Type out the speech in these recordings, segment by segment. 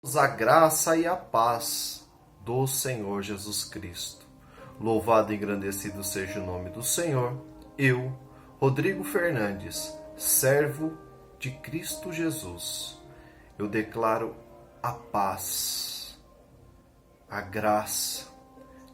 A graça e a paz do Senhor Jesus Cristo. Louvado e engrandecido seja o nome do Senhor. Eu, Rodrigo Fernandes, servo de Cristo Jesus, eu declaro a paz, a graça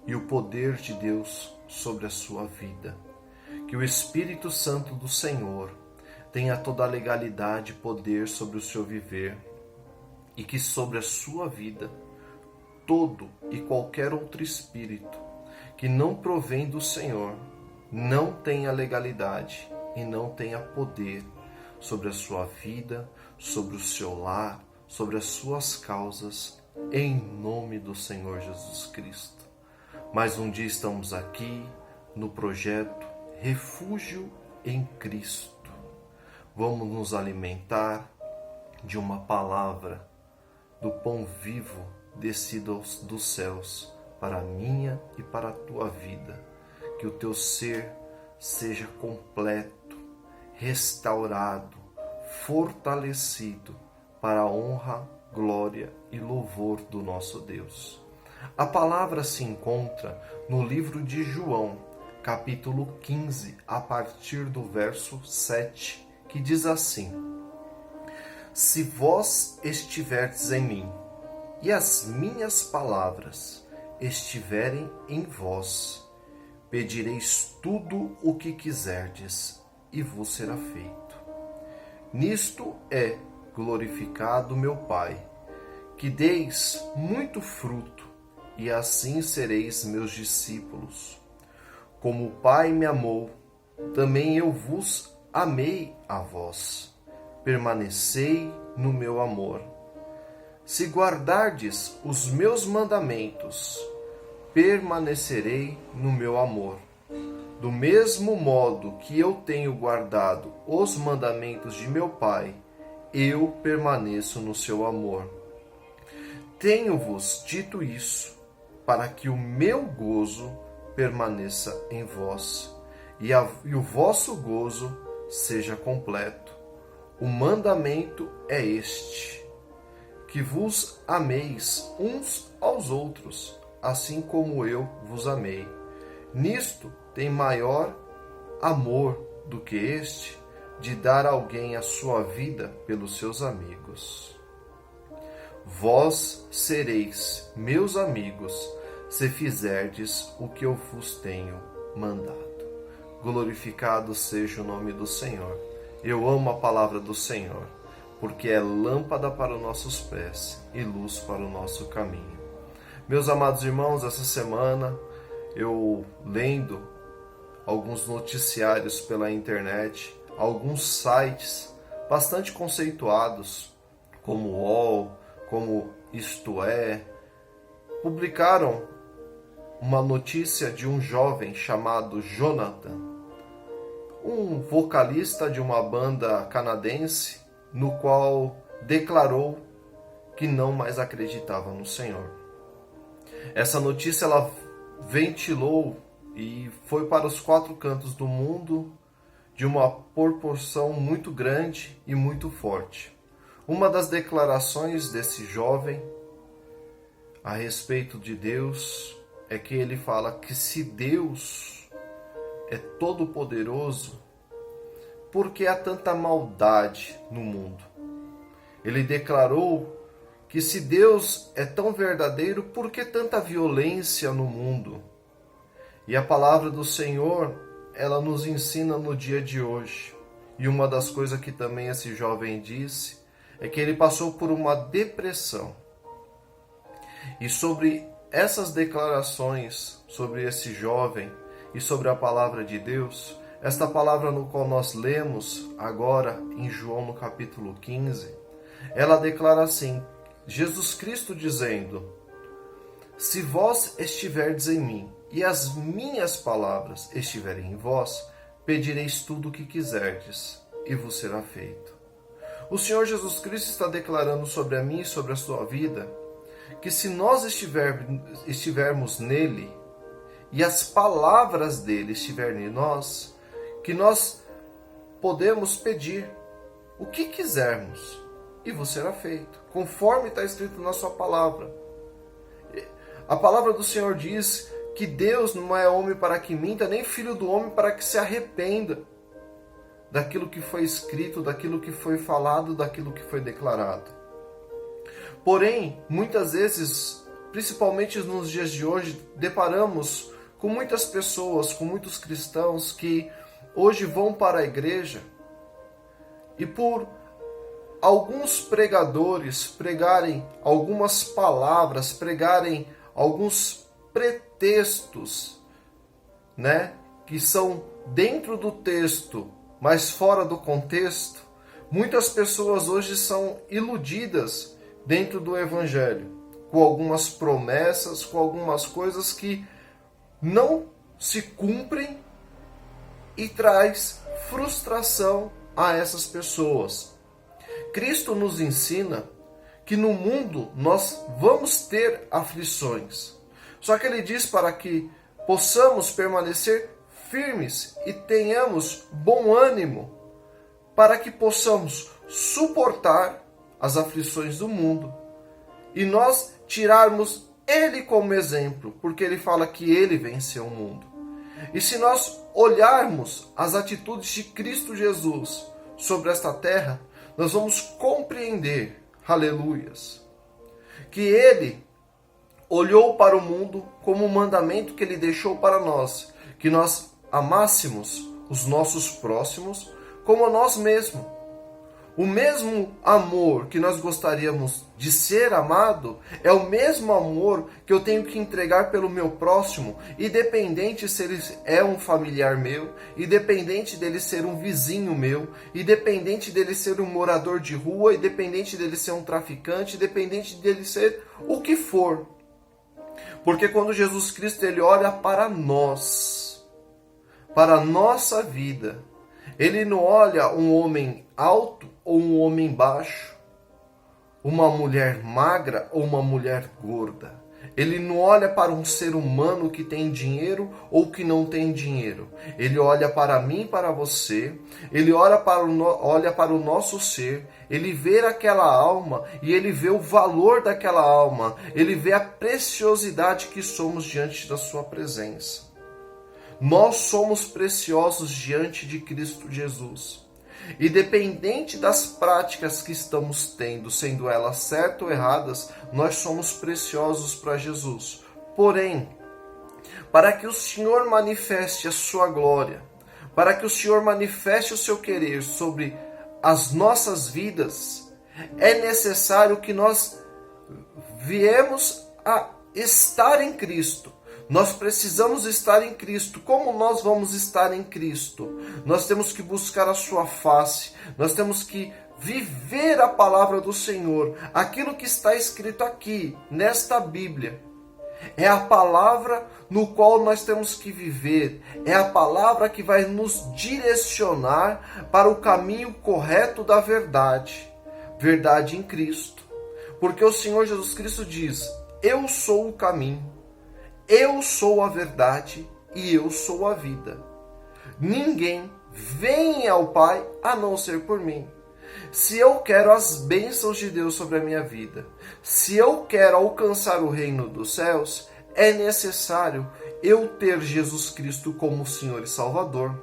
e o poder de Deus sobre a sua vida. Que o Espírito Santo do Senhor tenha toda a legalidade e poder sobre o seu viver, e que sobre a sua vida todo e qualquer outro espírito que não provém do Senhor não tenha legalidade e não tenha poder sobre a sua vida, sobre o seu lar, sobre as suas causas, em nome do Senhor Jesus Cristo. Mais um dia estamos aqui no projeto Refúgio em Cristo. Vamos nos alimentar de uma palavra do pão vivo descido dos céus para a minha e para a tua vida. Que o teu ser seja completo, restaurado, fortalecido para a honra, glória e louvor do nosso Deus. A palavra se encontra no livro de João, capítulo 15, a partir do verso 7, que diz assim: Se vós estiverdes em mim, e as minhas palavras estiverem em vós, pedireis tudo o que quiserdes, e vos será feito. Nisto é glorificado meu Pai, que deis muito fruto, e assim sereis meus discípulos. Como o Pai me amou, também eu vos amei a vós. Permanecei no meu amor. Se guardardes os meus mandamentos, permanecerei no meu amor. Do mesmo modo que eu tenho guardado os mandamentos de meu Pai, eu permaneço no seu amor. Tenho-vos dito isso, para que o meu gozo permaneça em vós, e o vosso gozo seja completo. O mandamento é este: que vos ameis uns aos outros, assim como eu vos amei. Nisto tem maior amor do que este, de dar alguém a sua vida pelos seus amigos. Vós sereis meus amigos, se fizerdes o que eu vos tenho mandado. Glorificado seja o nome do Senhor. Eu amo a palavra do Senhor, porque é lâmpada para os nossos pés e luz para o nosso caminho. Meus amados irmãos, essa semana eu lendo alguns noticiários pela internet, alguns sites bastante conceituados, como o UOL, como Isto É, publicaram uma notícia de um jovem chamado Jonathan, um vocalista de uma banda canadense, no qual declarou que não mais acreditava no Senhor. Essa notícia ela ventilou e foi para os 4 cantos do mundo de uma proporção muito grande e muito forte. Uma das declarações desse jovem a respeito de Deus é que ele fala que se Deus é todo-poderoso, por que há tanta maldade no mundo? Ele declarou que se Deus é tão verdadeiro, por que tanta violência no mundo? E a palavra do Senhor, ela nos ensina no dia de hoje. E uma das coisas que também esse jovem disse é que ele passou por uma depressão. E sobre essas declarações, sobre esse jovem e sobre a palavra de Deus, esta palavra no qual nós lemos agora em João no capítulo 15, ela declara assim, Jesus Cristo dizendo: Se vós estiverdes em mim e as minhas palavras estiverem em vós, pedireis tudo o que quiserdes e vos será feito. O Senhor Jesus Cristo está declarando sobre a mim e sobre a sua vida que se nós estivermos nele e as palavras dele estiverem em nós, que nós podemos pedir o que quisermos e vos será feito, conforme está escrito na sua palavra. A palavra do Senhor diz que Deus não é homem para que minta, nem filho do homem para que se arrependa daquilo que foi escrito, daquilo que foi falado, daquilo que foi declarado. Porém, muitas vezes, principalmente nos dias de hoje, deparamos com muitas pessoas, com muitos cristãos que hoje vão para a igreja e por alguns pregadores pregarem algumas palavras, pregarem alguns pretextos, que são dentro do texto, mas fora do contexto, muitas pessoas hoje são iludidas dentro do evangelho, com algumas promessas, com algumas coisas que não se cumprem e traz frustração a essas pessoas. Cristo nos ensina que no mundo nós vamos ter aflições. Só que ele diz para que possamos permanecer firmes e tenhamos bom ânimo, para que possamos suportar as aflições do mundo e nós tirarmos ele como exemplo, porque ele fala que ele venceu o mundo. E se nós olharmos as atitudes de Cristo Jesus sobre esta terra, nós vamos compreender, aleluias, que ele olhou para o mundo como um mandamento que ele deixou para nós, que nós amássemos os nossos próximos como a nós mesmos. O mesmo amor que nós gostaríamos de ser amado é o mesmo amor que eu tenho que entregar pelo meu próximo, independente se ele é um familiar meu, independente dele ser um vizinho meu, independente dele ser um morador de rua, independente dele ser um traficante, independente dele ser o que for. Porque quando Jesus Cristo ele olha para nós, para a nossa vida, ele não olha um homem alto ou um homem baixo, uma mulher magra ou uma mulher gorda. Ele não olha para um ser humano que tem dinheiro ou que não tem dinheiro. Ele olha para mim e para você. Ele olha para o nosso ser. Ele vê aquela alma e ele vê o valor daquela alma. Ele vê a preciosidade que somos diante da sua presença. Nós somos preciosos diante de Cristo Jesus. Independente das práticas que estamos tendo, sendo elas certas ou erradas, nós somos preciosos para Jesus. Porém, para que o Senhor manifeste a sua glória, para que o Senhor manifeste o seu querer sobre as nossas vidas, é necessário que nós viemos a estar em Cristo. Nós precisamos estar em Cristo. Como nós vamos estar em Cristo? Nós temos que buscar a sua face. Nós temos que viver a palavra do Senhor. Aquilo que está escrito aqui, nesta Bíblia, é a palavra no qual nós temos que viver. É a palavra que vai nos direcionar para o caminho correto da verdade. Verdade em Cristo. Porque o Senhor Jesus Cristo diz: eu sou o caminho. Eu sou a verdade e eu sou a vida. Ninguém vem ao Pai a não ser por mim. Se eu quero as bênçãos de Deus sobre a minha vida, se eu quero alcançar o reino dos céus, é necessário eu ter Jesus Cristo como Senhor e Salvador.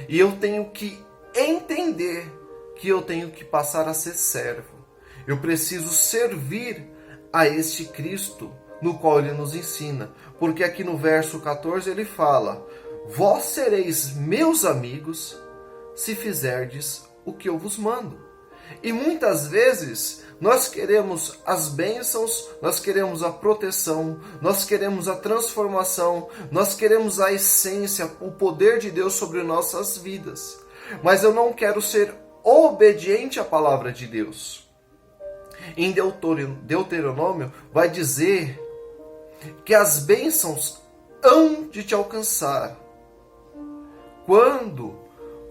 E eu tenho que entender que eu tenho que passar a ser servo. Eu preciso servir a este Cristo no qual ele nos ensina, porque aqui no verso 14 ele fala: vós sereis meus amigos se fizerdes o que eu vos mando. E muitas vezes nós queremos as bênçãos, nós queremos a proteção, nós queremos a transformação, nós queremos a essência, o poder de Deus sobre nossas vidas, mas eu não quero ser obediente à palavra de Deus. Em Deuteronômio vai dizer que as bênçãos hão de te alcançar quando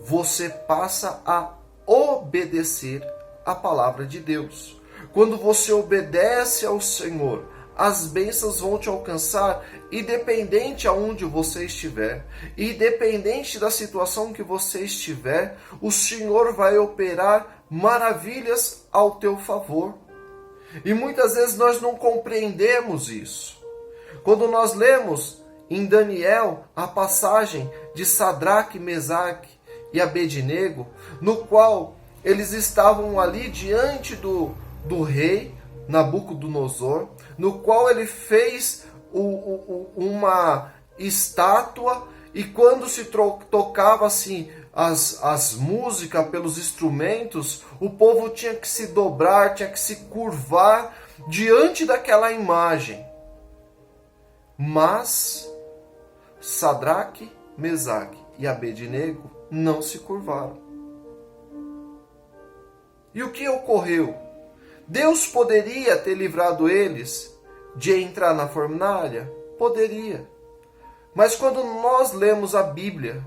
você passa a obedecer a palavra de Deus. Quando você obedece ao Senhor, as bênçãos vão te alcançar, independente aonde você estiver, independente da situação que você estiver, o Senhor vai operar maravilhas ao teu favor. E muitas vezes nós não compreendemos isso. Quando nós lemos em Daniel a passagem de Sadraque, Mesaque e Abednego, no qual eles estavam ali diante do rei Nabucodonosor, no qual ele fez uma estátua, e quando se tocava assim as músicas pelos instrumentos, o povo tinha que se dobrar, tinha que se curvar diante daquela imagem. Mas Sadraque, Mesaque e Abednego não se curvaram. E o que ocorreu? Deus poderia ter livrado eles de entrar na fornalha? Poderia. Mas quando nós lemos a Bíblia,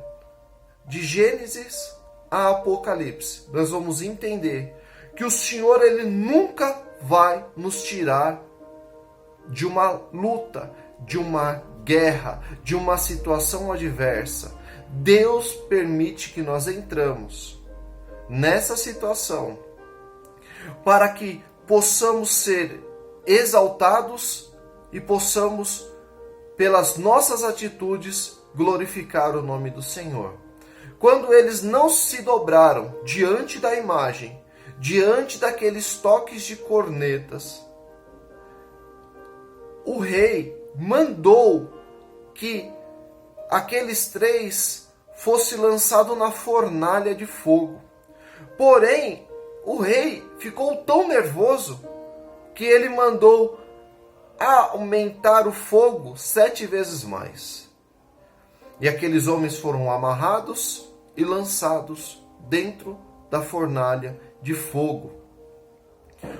de Gênesis a Apocalipse, nós vamos entender que o Senhor, ele nunca vai nos tirar de uma luta, de uma guerra, de uma situação adversa. Deus permite que nós entramos nessa situação para que possamos ser exaltados e possamos, pelas nossas atitudes, glorificar o nome do Senhor. Quando eles não se dobraram diante da imagem, diante daqueles toques de cornetas, o rei mandou que aqueles três fossem lançados na fornalha de fogo. Porém, o rei ficou tão nervoso que ele mandou aumentar o fogo 7 vezes mais. E aqueles homens foram amarrados e lançados dentro da fornalha de fogo.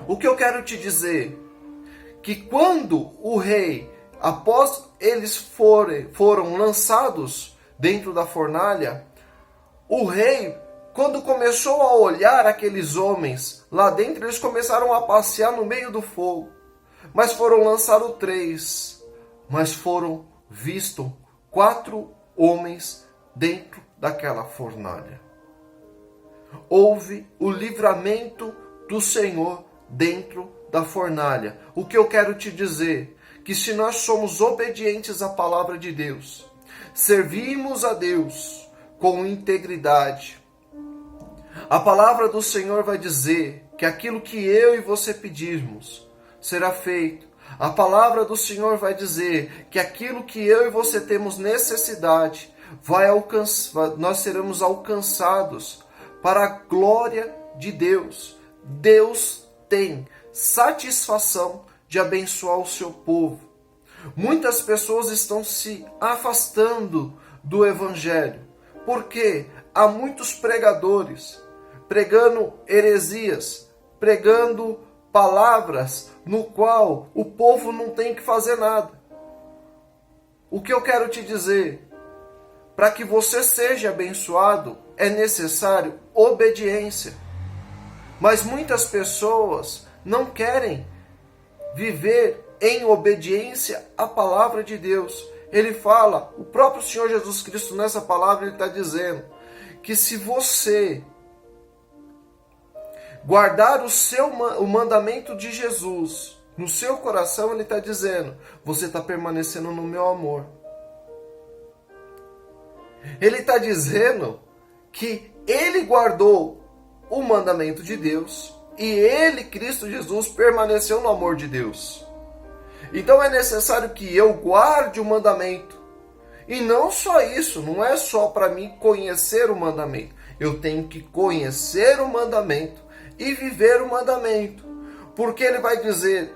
O que eu quero te dizer? Que quando o rei, após eles foram lançados dentro da fornalha, o rei, quando começou a olhar aqueles homens lá dentro, eles começaram a passear no meio do fogo. Mas foram lançados 3, mas foram vistos 4 homens dentro daquela fornalha. Houve o livramento do Senhor dentro da fornalha. O que eu quero te dizer? Que se nós somos obedientes à palavra de Deus, servimos a Deus com integridade, a palavra do Senhor vai dizer que aquilo que eu e você pedirmos será feito. A palavra do Senhor vai dizer que aquilo que eu e você temos necessidade, nós seremos alcançados para a glória de Deus. Deus tem satisfação de abençoar o seu povo. Muitas pessoas estão se afastando do Evangelho, porque há muitos pregadores pregando heresias, pregando palavras no qual o povo não tem que fazer nada. O que eu quero te dizer? Para que você seja abençoado, é necessário obediência. Mas muitas pessoas não querem viver em obediência à palavra de Deus. Ele fala, o próprio Senhor Jesus Cristo nessa palavra, ele está dizendo que se você guardar o mandamento de Jesus no seu coração, ele está dizendo, você está permanecendo no meu amor. Ele está dizendo que ele guardou o mandamento de Deus e ele, Cristo Jesus, permaneceu no amor de Deus. Então é necessário que eu guarde o mandamento. E não só isso, não é só para mim conhecer o mandamento. Eu tenho que conhecer o mandamento e viver o mandamento. Porque ele vai dizer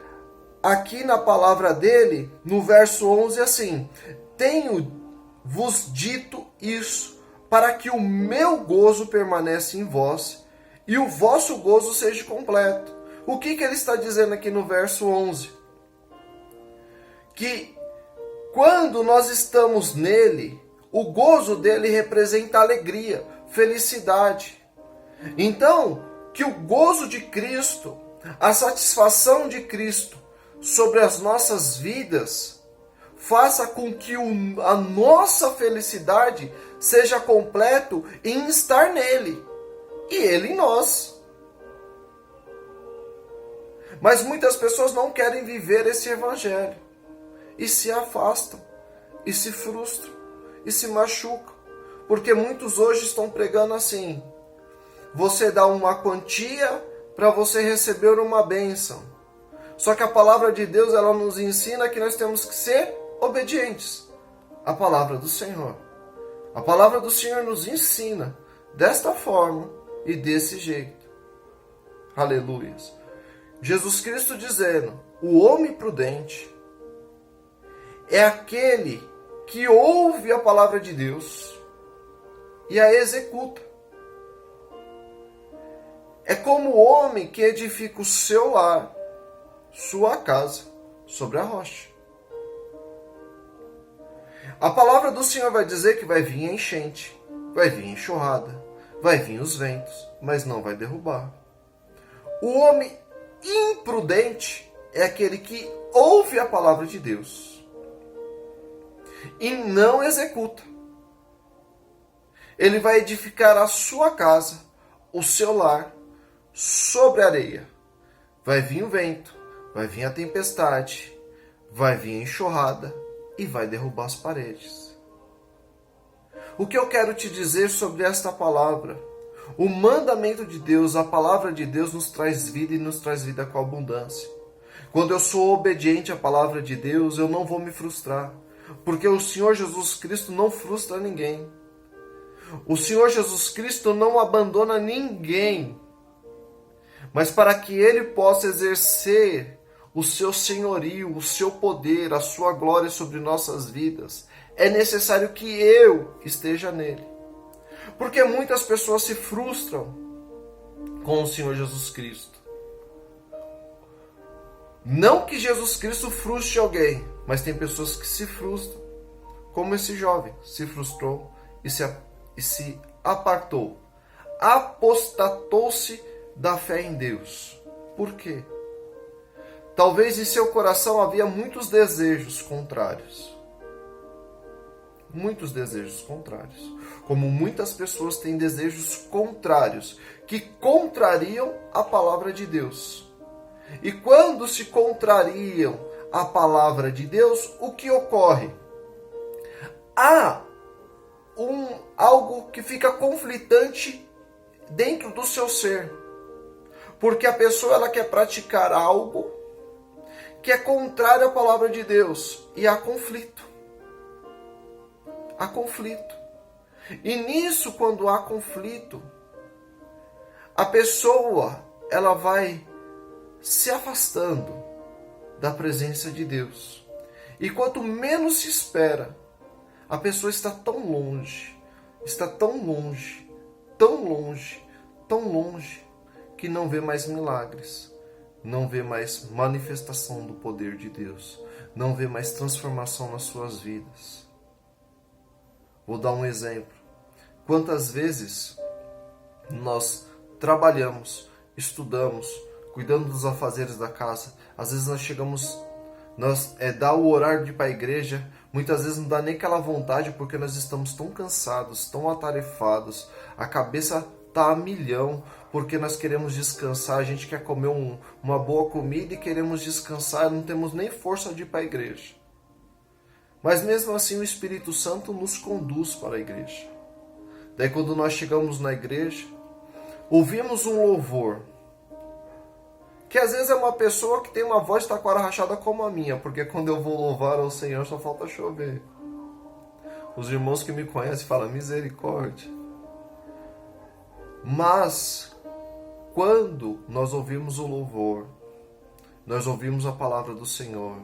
aqui na palavra dele, no verso 11, assim: tenho-vos dito isso, para que o meu gozo permaneça em vós e o vosso gozo seja completo. O que ele está dizendo aqui no verso 11? Que quando nós estamos nele, o gozo dele representa alegria, felicidade. Então, que o gozo de Cristo, a satisfação de Cristo sobre as nossas vidas, faça com que a nossa felicidade seja completo em estar nele e ele em nós. Mas muitas pessoas não querem viver esse evangelho e se afastam, e se frustram, e se machucam, porque muitos hoje estão pregando assim: você dá uma quantia para você receber uma bênção. Só que a palavra de Deus, ela nos ensina que nós temos que ser obedientes à palavra do Senhor. A palavra do Senhor nos ensina desta forma e desse jeito. Aleluias. Jesus Cristo dizendo: o homem prudente é aquele que ouve a palavra de Deus e a executa. É como o homem que edifica o seu lar, sua casa, sobre a rocha. A palavra do Senhor vai dizer que vai vir a enchente, vai vir a enxurrada, vai vir os ventos, mas não vai derrubar. O homem imprudente é aquele que ouve a palavra de Deus e não executa. Ele vai edificar a sua casa, o seu lar, sobre a areia. Vai vir o vento, vai vir a tempestade, vai vir a enxurrada e vai derrubar as paredes. O que eu quero te dizer sobre esta palavra? O mandamento de Deus, a palavra de Deus nos traz vida e nos traz vida com abundância. Quando eu sou obediente à palavra de Deus, eu não vou me frustrar, porque o Senhor Jesus Cristo não frustra ninguém. O Senhor Jesus Cristo não abandona ninguém, mas para que Ele possa exercer o seu senhorio, o seu poder, a sua glória sobre nossas vidas, é necessário que eu esteja nele. Porque muitas pessoas se frustram com o Senhor Jesus Cristo. Não que Jesus Cristo frustre alguém, mas tem pessoas que se frustram, como esse jovem se frustrou e se apartou, apostatou-se da fé em Deus. Por quê? Talvez em seu coração havia muitos desejos contrários. Muitos desejos contrários. Como muitas pessoas têm desejos contrários, que contrariam a palavra de Deus. E quando se contrariam a palavra de Deus, o que ocorre? Há algo que fica conflitante dentro do seu ser. Porque a pessoa ela quer praticar algo que é contrário à palavra de Deus. E há conflito. Há conflito. E nisso, quando há conflito, a pessoa ela vai se afastando da presença de Deus. E quanto menos se espera, a pessoa está tão longe, tão longe, que não vê mais milagres, não vê mais manifestação do poder de Deus, não vê mais transformação nas suas vidas. Vou dar um exemplo. Quantas vezes nós trabalhamos, estudamos, cuidando dos afazeres da casa, às vezes nós chegamos, dá o horário de ir para a igreja, muitas vezes não dá nem aquela vontade porque nós estamos tão cansados, tão atarefados, a cabeça está a milhão, porque nós queremos descansar, a gente quer comer uma boa comida e queremos descansar, não temos nem força de ir para a igreja. Mas mesmo assim o Espírito Santo nos conduz para a igreja. Daí quando nós chegamos na igreja, ouvimos um louvor, que às vezes é uma pessoa que tem uma voz de taquara rachada como a minha, porque quando eu vou louvar ao Senhor só falta chover. Os irmãos que me conhecem falam misericórdia. Mas quando nós ouvimos o louvor, nós ouvimos a palavra do Senhor,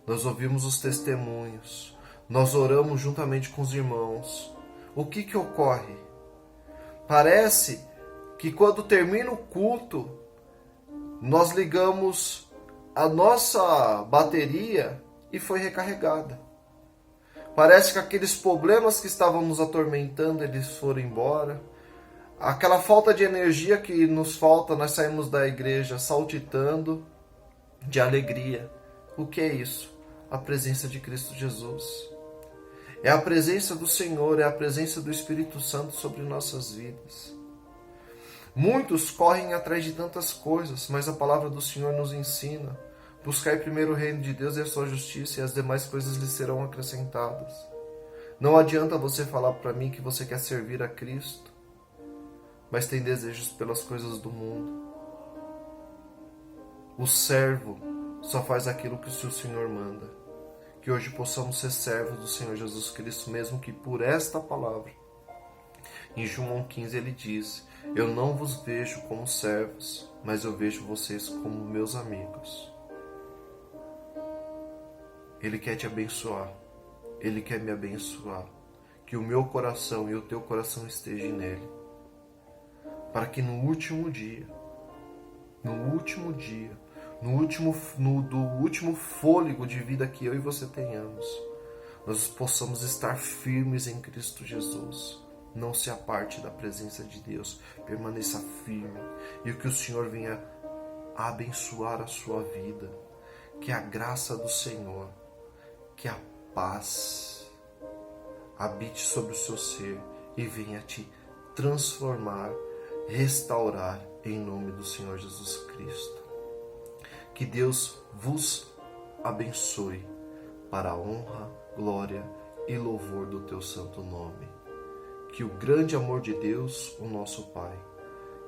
nós ouvimos os testemunhos, nós oramos juntamente com os irmãos, o que ocorre? Parece que quando termina o culto, nós ligamos a nossa bateria e foi recarregada. Parece que aqueles problemas que estavam nos atormentando, eles foram embora. Aquela falta de energia que nos falta, nós saímos da igreja saltitando de alegria. O que é isso? A presença de Cristo Jesus. É a presença do Senhor, é a presença do Espírito Santo sobre nossas vidas. Muitos correm atrás de tantas coisas, mas a palavra do Senhor nos ensina: buscai primeiro o reino de Deus e a sua justiça, e as demais coisas lhe serão acrescentadas. Não adianta você falar para mim que você quer servir a Cristo, mas tem desejos pelas coisas do mundo. O servo só faz aquilo que o seu Senhor manda. Que hoje possamos ser servos do Senhor Jesus Cristo, mesmo que por esta palavra. Em João 15 ele diz: eu não vos vejo como servos, mas eu vejo vocês como meus amigos. Ele quer te abençoar. Ele quer me abençoar. Que o meu coração e o teu coração estejam nele. Para que no último dia, do último fôlego de vida que eu e você tenhamos, nós possamos estar firmes em Cristo Jesus. Não se aparte da presença de Deus, permaneça firme, e que o Senhor venha abençoar a sua vida, que a graça do Senhor, que a paz habite sobre o seu ser e venha te transformar, restaurar em nome do Senhor Jesus Cristo. Que Deus vos abençoe para a honra, glória e louvor do teu santo nome. Que o grande amor de Deus, o nosso Pai,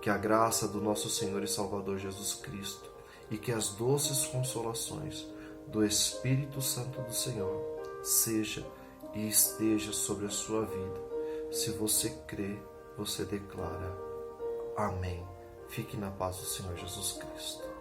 que a graça do nosso Senhor e Salvador Jesus Cristo e que as doces consolações do Espírito Santo do Senhor seja e esteja sobre a sua vida. Se você crê, você declara. Amém. Fique na paz do Senhor Jesus Cristo.